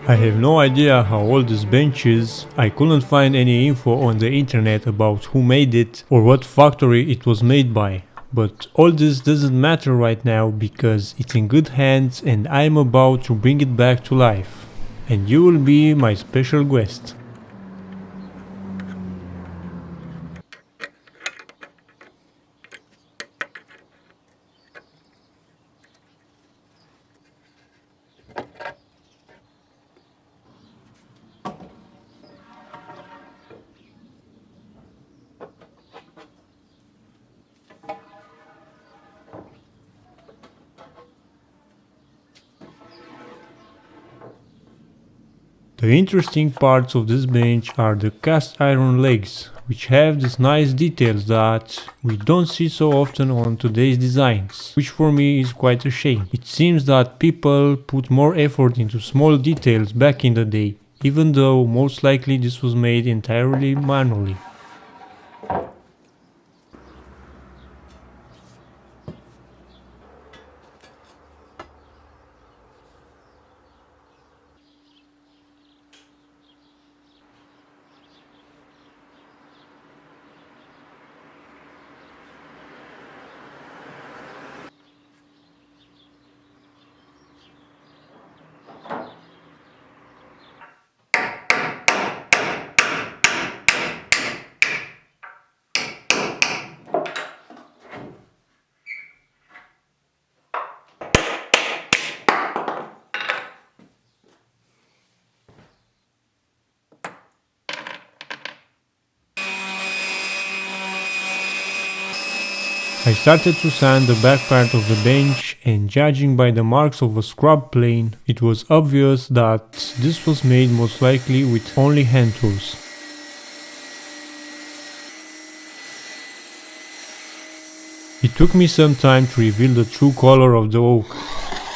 I have no idea how old this bench is. I couldn't find any info on the internet about who made it or what factory it was made by. But all this doesn't matter right now because it's in good hands and I'm about to bring it back to life. And you will be my special guest. The interesting parts of this bench are the cast iron legs, which have these nice details that we don't see so often on today's designs, which for me is quite a shame. It seems that people put more effort into small details back in the day, even though most likely this was made entirely manually. I started to sand the back part of the bench, and judging by the marks of a scrub plane, it was obvious that this was made most likely with only hand tools. It took me some time to reveal the true color of the oak.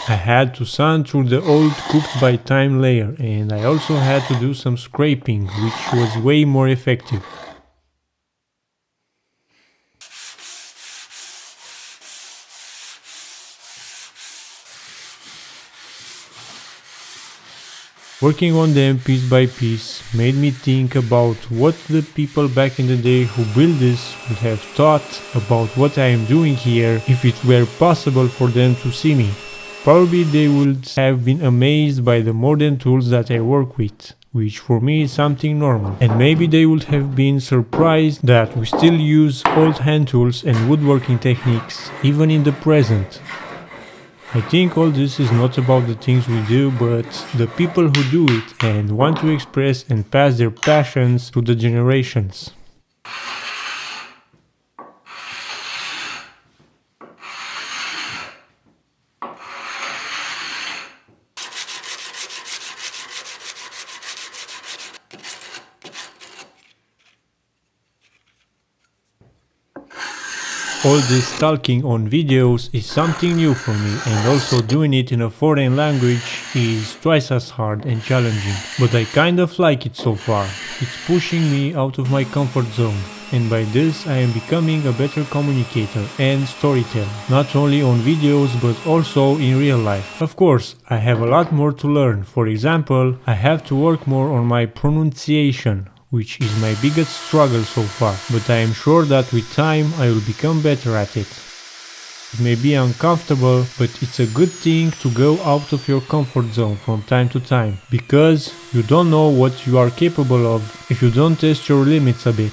I had to sand through the old cooked by time layer, and I also had to do some scraping, which was way more effective. Working on them piece by piece made me think about what the people back in the day who built this would have thought about what I am doing here if it were possible for them to see me. Probably they would have been amazed by the modern tools that I work with, which for me is something normal. And maybe they would have been surprised that we still use old hand tools and woodworking techniques even in the present. I think all this is not about the things we do, but the people who do it and want to express and pass their passions to the generations. All this talking on videos is something new for me, and also doing it in a foreign language is twice as hard and challenging. But I kind of like it so far. It's pushing me out of my comfort zone, and by this I am becoming a better communicator and storyteller, not only on videos but also in real life. Of course, I have a lot more to learn. For example, I have to work more on my pronunciation, which is my biggest struggle so far, but I am sure that with time I will become better at it. It may be uncomfortable, but it's a good thing to go out of your comfort zone from time to time, because you don't know what you are capable of if you don't test your limits a bit.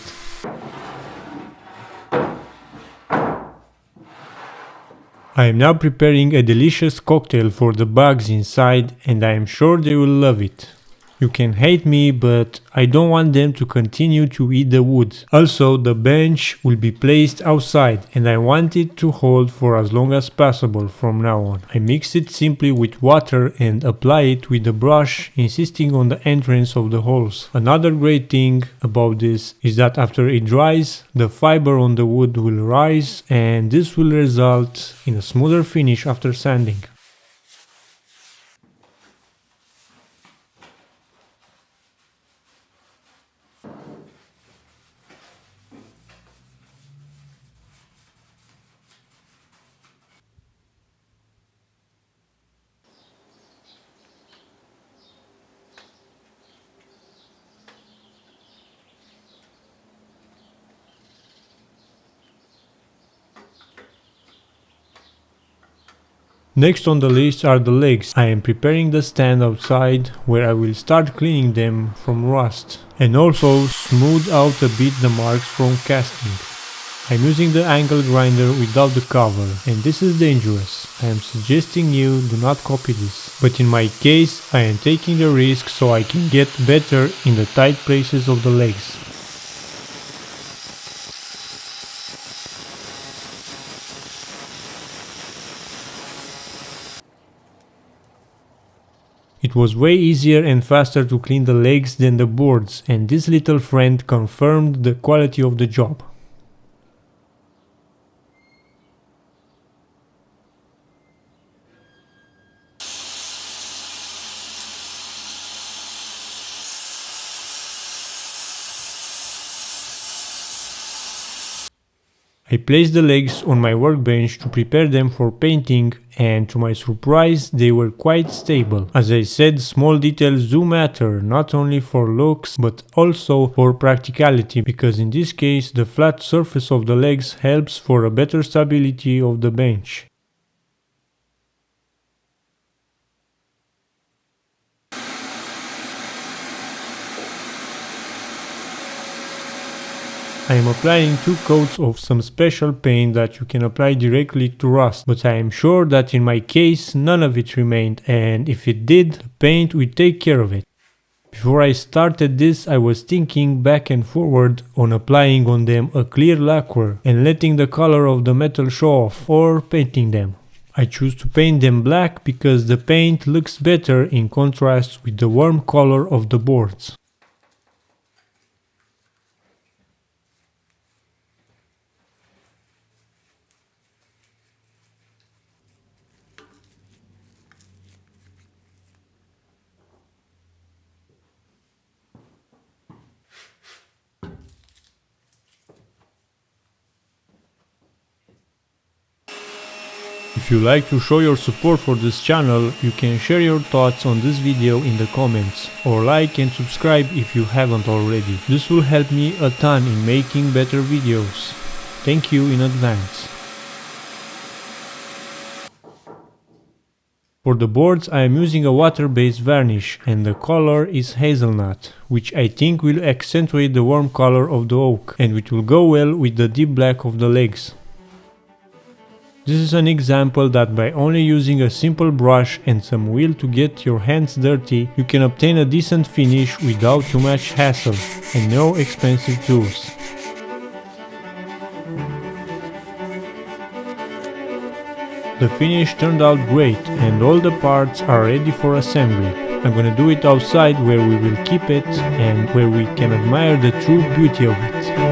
I am now preparing a delicious cocktail for the bugs inside, and I am sure they will love it. You can hate me, but I don't want them to continue to eat the wood. Also, the bench will be placed outside and I want it to hold for as long as possible from now on. I mix it simply with water and apply it with the brush, insisting on the entrance of the holes. Another great thing about this is that after it dries, the fiber on the wood will rise and this will result in a smoother finish after sanding. Next on the list are the legs. I am preparing the stand outside where I will start cleaning them from rust and also smooth out a bit the marks from casting. I'm using the angle grinder without the cover and this is dangerous. I am suggesting you do not copy this. But in my case I am taking the risk so I can get better in the tight places of the legs. It was way easier and faster to clean the legs than the boards, and this little friend confirmed the quality of the job. I placed the legs on my workbench to prepare them for painting and to my surprise they were quite stable. As I said, small details do matter, not only for looks but also for practicality, because in this case the flat surface of the legs helps for a better stability of the bench. I am applying 2 coats of some special paint that you can apply directly to rust, but I am sure that in my case none of it remained, and if it did, the paint will take care of it. Before I started this, I was thinking back and forward on applying on them a clear lacquer and letting the color of the metal show off, or painting them. I choose to paint them black because the paint looks better in contrast with the warm color of the boards. If you like to show your support for this channel, you can share your thoughts on this video in the comments, or like and subscribe if you haven't already. This will help me a ton in making better videos. Thank you in advance. For the boards I am using a water-based varnish and the color is hazelnut, which I think will accentuate the warm color of the oak and which will go well with the deep black of the legs. This is an example that by only using a simple brush and some wheel to get your hands dirty, you can obtain a decent finish without too much hassle and no expensive tools. The finish turned out great and all the parts are ready for assembly. I'm gonna do it outside where we will keep it and where we can admire the true beauty of it.